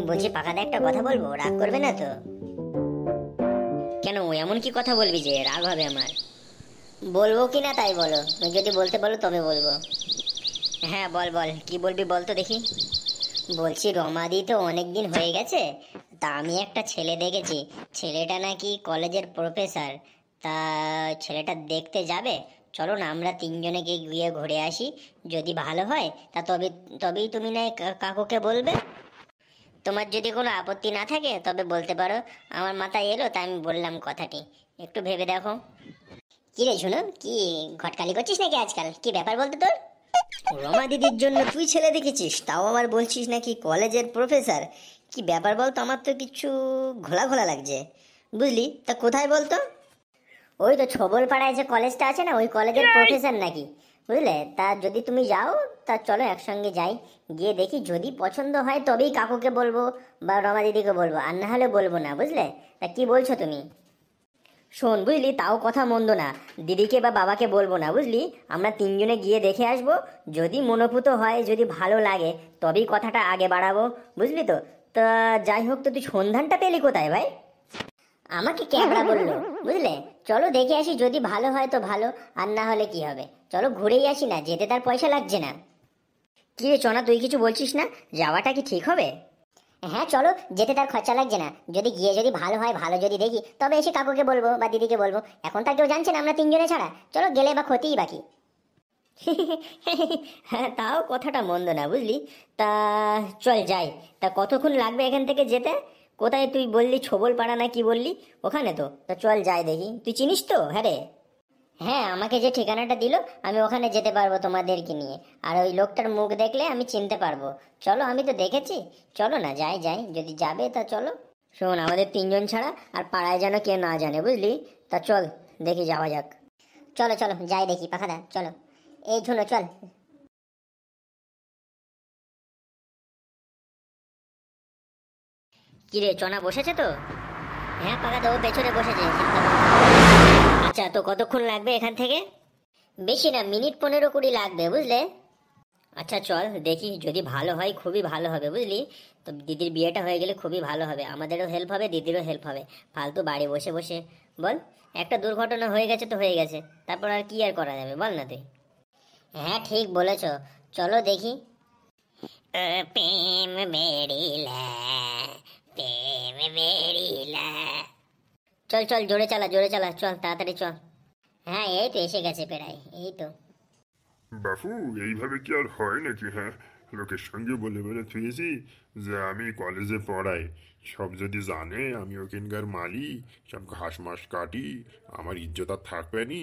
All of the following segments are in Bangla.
বলছি পাকাদা, একটা কথা বলবো, রাগ করবে না তো? কেন, এমন কি কথা বলবি যে রাগ হবে আমার? বলবো কি না তাই বলো, তুমি যদি বলতে বলো তবে বলবো। হ্যাঁ বল বল, কি বলবি বল তো দেখি। বলছি রমাদি তো অনেক দিন হয়ে গেছে, তা আমি একটা ছেলে দেখেছি। ছেলেটা নাকি কলেজের প্রফেসর। তা ছেলেটা দেখতে যাবে? চলো না আমরা তিনজনে গিয়ে ঘুরে আসি। যদি ভালো হয় তা তবেই তুমি না কাকুকে বলবে। তোমার যদি কোনো আপত্তি না থাকে তবে বলতে পারো। আমার মাথায় এলো তাই আমি বললাম কথাটি। একটু ভেবে দেখো। কি রে শুনো, কি ঘটকালি করছিস নাকি আজকাল? কি ব্যাপার বলতো তোর? রমা দিদির জন্য তুই ছেলে দেখেছিস, তাও আবার বলছিস নাকি কলেজের প্রফেসর? কি ব্যাপার বলতো, আমার তো কিছু ঘোলা ঘোলা লাগছে। বুঝলি, তা কোথায় বলতো? ওই তো ছবল পাড়ায় যে কলেজটা আছে না, ওই কলেজের প্রফেসর নাকি। বুঝলে, তা যদি তুমি যাও তা চলো একসঙ্গে যাই। গিয়ে দেখি, যদি পছন্দ হয় তবেই কাকুকে বলবো বা রমা দিদিকে বলবো, আর না হলে বলবো না। বুঝলে, তা কি বলছো তুমি? শোন বুঝলি, তাও কথা মন্দ না। দিদিকে বা বাবাকে বলবো না, বুঝলি। আমরা তিনজনে গিয়ে দেখে আসবো। যদি মনোপুত হয়, যদি ভালো লাগে, তবেই কথাটা আগে বাড়াবো। বুঝলি তো? তা যাই হোক, তো তুই সন্ধানটা পেলি কোথায় ভাই? আমাকে ক্যাবড়া বললো। বুঝলে, চলো দেখে আসি, যদি ভালো হয় তো ভালো, আর না হলে কি হবে। চলো ঘুরেই আসি না, যেতে তার পয়সা লাগছে না। কি রে চনা, তুই কিছু বলছিস না? যাওয়াটা কি ঠিক হবে? হ্যাঁ চলো, যেতে তার খরচা লাগছে না। যদি গিয়ে যদি ভালো হয়, ভালো যদি দেখি, তবে এসে কাকুকে বলবো বা দিদিকে বলবো। এখন তার কেউ জানছে না, আমরা তিনজনে ছাড়া। চলো, গেলে বা ক্ষতিই বাকি। হ্যাঁ, তাও কথাটা মন্দ না, বুঝলি। তা চল যাই। তা কতক্ষণ লাগবে এখান থেকে যেতে? কোথায় তুই বললি, ছোবল পাড়া না কি বললি? ওখানে তো। তা চল যাই দেখি, তুই চিনিস তো? হ্যাঁ রে। হ্যাঁ, আমাকে যে ঠিকানাটা দিল, আমি ওখানে যেতে পারবো তোমাদেরকে নিয়ে। আর ওই লোকটার মুখ দেখলে আমি চিনতে পারবো। চলো, আমি তো দেখেছি। চলো না, যাই যাই, যদি যাবে তা চলো। শোন, আমাদের তিনজন ছাড়া আর পাড়ায় যেন কেউ না জানে, বুঝলি। তা চল, দেখি যাওয়া যাক। চলো চলো যাই দেখি পাখাদা, চলো। এই ঝুনো চল। কিরে চনা, বসেছে তো? হ্যাঁ পাখাদা, ও পেছনে বসেছে। আচ্ছা, তো কতক্ষণ লাগবে এখান থেকে? বেশি না, মিনিট 15-20 লাগবে, বুঝলে। আচ্ছা চল দেখি, যদি ভালো হয় খুবই ভালো হবে, বুঝলি। তো দিদির বিয়েটা হয়ে গেলে খুবই ভালো হবে, আমাদেরও হেল্প হবে, দিদিরও হেল্প হবে। ফালতু বাড়ি বসে বসে বল। একটা দুর্ঘটনা হয়ে গেছে তো হয়ে গেছে, তারপর আর কি আর করা যাবে বল না তুই? হ্যাঁ ঠিক বলেছ। চলো দেখি। প্রেম বেড়িলা, প্রেম বেড়িলা। চল চল, জোরে চালা জোরে চালা, চল তাড়াতাড়ি চল। হ্যাঁ এই তো এসে গেছে প্রায়, এই তো। বাপু, এইভাবে কি আর হয় নাকি? হ্যাঁ, লোকের সঙ্গে বলে বলে থুয়েছি যে আমি কলেজে পড়াই। সব যদি জানে আমি ওখানকার মালি, সব ঘাস মাস কাটি, আমার ইজ্জত আর থাকবে নি।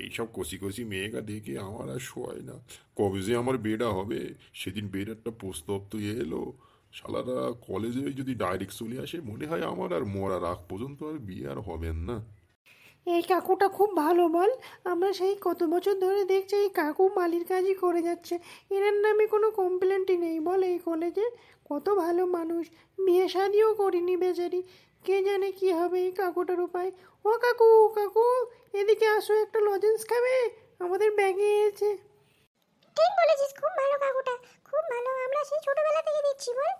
এইসব কষি কষি মেয়েকা দেখে আমার আর শোয় না। কবে যে আমার বিয়েটা হবে, সেদিন বিয়ের একটা প্রস্তাব তো এলো। শালারা কলেজে যদি ডাইরেক্ট চলে আসে, মনে হয় আমার আর মরার আগ পর্যন্ত আর বিয়ে আর হবে না। এই কাকুটা খুব ভালো বল। আমরা সেই কত বছর ধরে দেখছি এই কাকু মালির কাজই করে যাচ্ছে। এনার নামে কোনো কমপ্লেন্টই নেই বল এই কলেজে। কত ভালো মানুষ। বিয়ে শাদিও করিনি বেচারি। কে জানে কি হবে এই কাকুটার উপায়। ও কাকু, কাকু, এদিকে আসো, একটা লজেন্স খাবে? আমাদের ব্যাগে এসেছে। ঠিক বলেছিস, খুব ভালো কাকুটা, খুব ভালো, আমরা সেই ছোটবেলা থেকে দেখছি বল।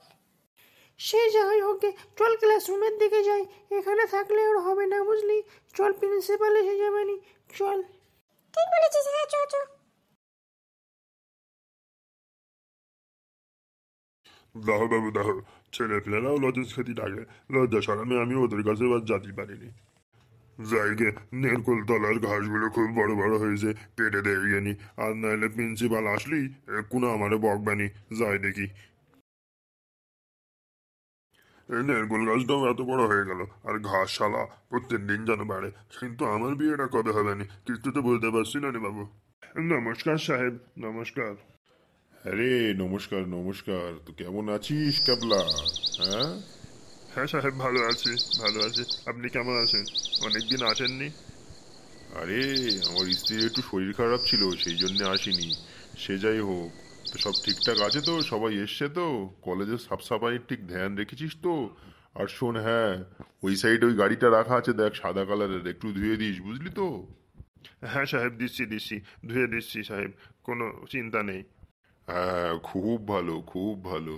সে যাই হোক গে, চল ক্লাসরুমের দিকে যাই। এখানে থাকলে ওর হবে না, বুঝলি। চল, প্রিন্সিপাল এসে যাবেনি। চল। ঠিক বলেছিস, হ্যাঁ চ চ। দাও বাবু দাও, ছেলে পেলেরাও লজেন্স খেতে ডাকে। লজ্জা সরমে আমি ওদের কাছে আর যেতে পারিনি। জায়গে নেরকোল তলার ঘাসগুলো খুব বড় বড় হয়েছে, পেটে দেবে নি। আর নাহলে প্রিন্সিপাল আসলি কোনো আমারে বকবানি। যাই দেখি। এই নেরকোল গাছটাও এত বড় হয়ে গেল, আর ঘাস শালা প্রত্যেক দিন যেন বাড়ে। কিন্তু আমার বিয়েটা কবে হবে নি, কিছু তো বলতে পারছি না রে বাবু। নমস্কার সাহেব, নমস্কার। আরে নমস্কার নমস্কার, তো কেমন আছিস ক্যাবলা? হ্যাঁ। হ্যাঁ সাহেব, ভালো আছি, ভালো আছি। আপনি কেমন আছেন? অনেকদিন আসেননি। আরে আমার স্ত্রীর একটু শরীর খারাপ ছিল, সেই জন্য আসিনি। সে যাই হোক, তো সব ঠিকঠাক আছে তো? সবাই এসছে তো? কলেজের সাফ সাফাইয়ের ঠিক ধ্যান রেখেছিস তো? আর শোন, হ্যাঁ, ওই সাইডে ওই গাড়িটা রাখা আছে দেখ, সাদা কালারের, একটু ধুয়ে দিস, বুঝলি তো? হ্যাঁ সাহেব, দিচ্ছি দিচ্ছি, ধুয়ে দিচ্ছি সাহেব, কোনো চিন্তা নেই। হ্যাঁ, খুব ভালো খুব ভালো।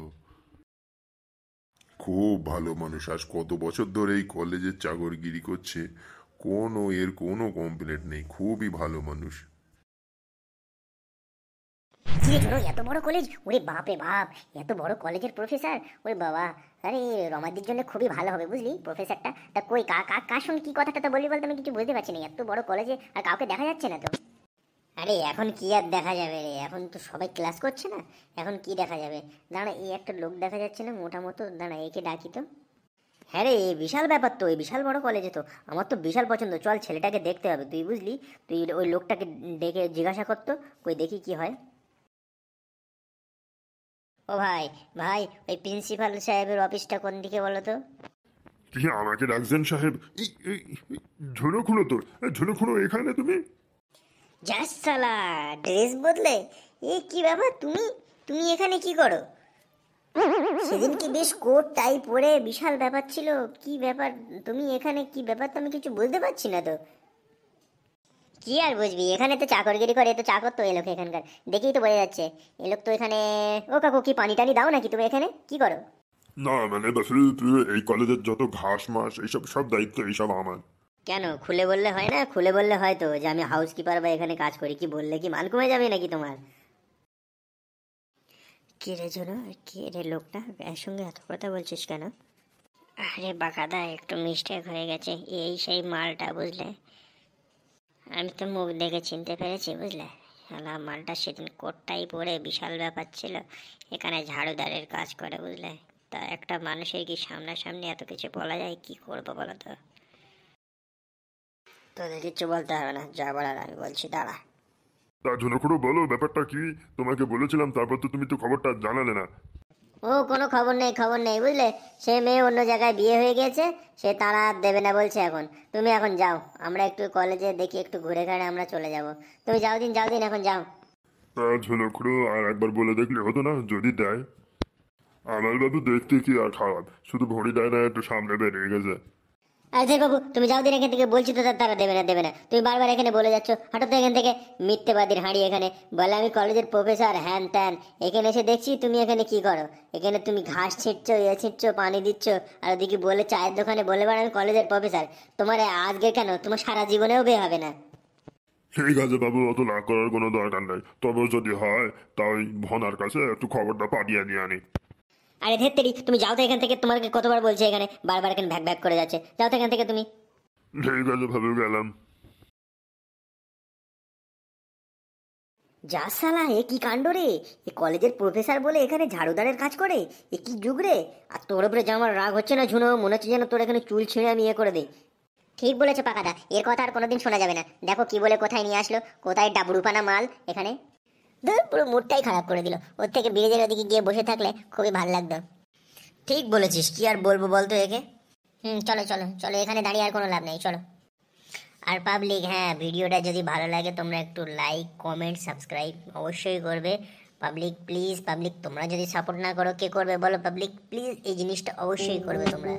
খুব ভালো মানুষ, আজ কত বছর ধরে এই কলেজের চাকরগিরি করছে, এর কোনো কমপ্লেন্ট নেই, খুবই ভালো মানুষ। কি রে ছোট, এত বড় কলেজ, ওরে বাপ রে বাপ, এত বড় কলেজের প্রফেসর, ওরে বাবা। আরে রমাদির জন্য খুবই ভালো হবে বুঝলি প্রফেসরটা। তা কই কার সঙ্গে কি কথাটা তো বললি বলতে, আমি কিছু বুঝতে পারছি না, এত বড় কলেজে আর কাউকে দেখা যাচ্ছে না তো। আরে এখন কি আর দেখা যাবে রে, এখন তো সবাই ক্লাস করছে না, এখন কি দেখা যাবে। দাঁড়া, এই একটা লোক দেখা যাচ্ছে না মোটা মতো, দাঁড়া একে ডাকি তো। হ্যাঁ রে, বিশাল ব্যাপার তো, এই বিশাল বড় কলেজে তো আমার তো বিশাল পছন্দ। চল ছেলেটাকে দেখতে হবে, তুই বুঝলি, তুই ওই লোকটাকে ডেকে জিজ্ঞাসা করতো, কই দেখি কি হয়। ও ভাই ভাই, ওই প্রিন্সিপাল সাহেবের অফিসটা কোন দিকে বলো তো? কি আমাকে ডাকছেন সাহেব? ঝুনো খুঁড়ো তোর, ঝুনো খুঁড়ো এখানে তুমি? যাস শালা, ড্রেস বদলে, এ কি ব্যাপার, তুমি তুমি এখানে কি করো? সেদিন কি বেশ কোট টাই পরে বিশাল ব্যাপার ছিল, কি ব্যাপার তুমি এখানে, কি ব্যাপার তো আমি কিছু বুঝতে পারছি না তো। কি আর বুঝবি, এখানে তো চাকরগিরি করে, তো চাকর তো এ লোক এখানকার, দেখেই তো বোঝা যাচ্ছে এ লোক তো এখানে। ও কাকু, কি পানি টানি দাও নাকি তুমি এখানে, কি করো? না মানে বাসু, এই কলেজের যত ঘাস মাস এইসব সব দায়িত্ব এইসব আমার। কেন খুলে বললে হয় না? খুলে বললে হয় তো যে আমি হাউসকিপার বা এখানে কাজ করি, কি বললে কি মান কমে যাবে নাকি তোমার? কে রে জোনো, কে রে লোকটা, এর সঙ্গে এত কথা বলছিস কেন? আরে বাকাদা, একটু মিস্টেক হয়ে গেছে, এই সেই মালটা বুঝলে, আমি তো মুখ দেখে চিনতে পেরেছি বুঝলে। শালা মালটা সেদিন কোটটাই পরে বিশাল ব্যাপার ছিল, এখানে ঝাড়ুদারের কাজ করে বুঝলে। তা একটা মানুষের কি সামনাসামনি এত কিছু বলা যায়, কি করবো বলো তো? তোদের কিচ্ছু বলতে হবে না, যা বলার আমি বলছি, দাঁড়া। তা ঝুনো খুঁড়ো বলো ব্যাপারটা কি, তোমাকে বলেছিলাম তারপর তো তুমি তো খবরটা জানালে না। ও কোনো খবর নেই, খবর নেই বুঝলে, সে মেয়ে অন্য জায়গায় বিয়ে হয়ে গেছে, সে তারা দেবে না বলছে এখন। তুমি এখন যাও, আমরা একটু কলেজে দেখি, একটু ঘুরে ঘাড়ে আমরা চলে যাব। তুমি যাও দিন, এখন যাও। তা ঝুনো খুঁড়ো আর একবার বলে দেখলে হতো না, যদি দেয়। আমার বাবু দেখতে কি আর খারাপ, শুধু ভরি দেয় না, একটু সামনে বেরিয়ে গেছে। আচ্ছা বাবু, তুমি যাও দিন এখান থেকে, বলছি তো তারা দেবে না, তুমি বারবার এখানে বলে যাচ্ছ, হাঁটো তো এখান থেকে। মিথ্যেবাদীর হাঁড়ি এখানে বলে আমি কলেজের প্রফেসর হ্যান ত্যান, এখানে এসে দেখছি তুমি এখানে কি করো। এখানে তুমি ঘাস ছিটছো, ছিটছো, পানি দিচ্ছ, আর ওদিকে বলে চায়ের দোকানে বলে বেড়াও আমি কলেজের প্রফেসর। তোমার আজকে কেন, তোমার সারা জীবনেও বিয়ে হবে না। ঠিক আছে বাবু, অত না করার কোনো দরকার নেই, তবে যদি হয় তাই ভনার কাছে একটু খবরটা পাঠিয়ে নিয়ে আনি। আরে ধেত্তেরি, তুমি যাও তো এখান থেকে, তোমাকে কতবার বলছে এখানে, বারবার এখানে ভ্যাক ভ্যাক করে যাচ্ছে, যাও তো এখান থেকে তুমি। ঠিক আছে ভাবে গেলাম। যা শালা, এ কি কাণ্ড রে, এ কলেজের প্রফেসর বলে এখানে ঝাড়ুদারের কাজ করে, এ কি যুগ রে। আর তোর উপরে যে আমার রাগ হচ্ছে না ঝুনো, মনে হচ্ছে যেন তোর এখানে চুল ছিঁড়ে আমি করে দিই। ঠিক বলেছো পাকাদা, এর কথা আর কোনোদিন শোনা যাবে না। দেখো কি বলে কোথায় নিয়ে আসলো, কোথায় ডাবরুপানা মাল এখানে। ধুর, পুরো মুডটাই খারাপ করে দিল, ওর থেকে ব্রিজের ওদিকে গিয়ে বসে থাকলে খুবই ভালো লাগতো। ঠিক বলেছিস, কি আর বলবো বলতো একে। চলো চলো চলো, এখানে দাঁড়িয়ে আর কোনো লাভ নেই, চলো। আর পাবলিক, হ্যাঁ ভিডিওটা যদি ভালো লাগে তোমরা একটু লাইক কমেন্ট সাবস্ক্রাইব অবশ্যই করবে। পাবলিক প্লিজ, পাবলিক তোমরা যদি সাপোর্ট না করো কে করবে বলো? পাবলিক প্লিজ এই জিনিসটা অবশ্যই করবে তোমরা।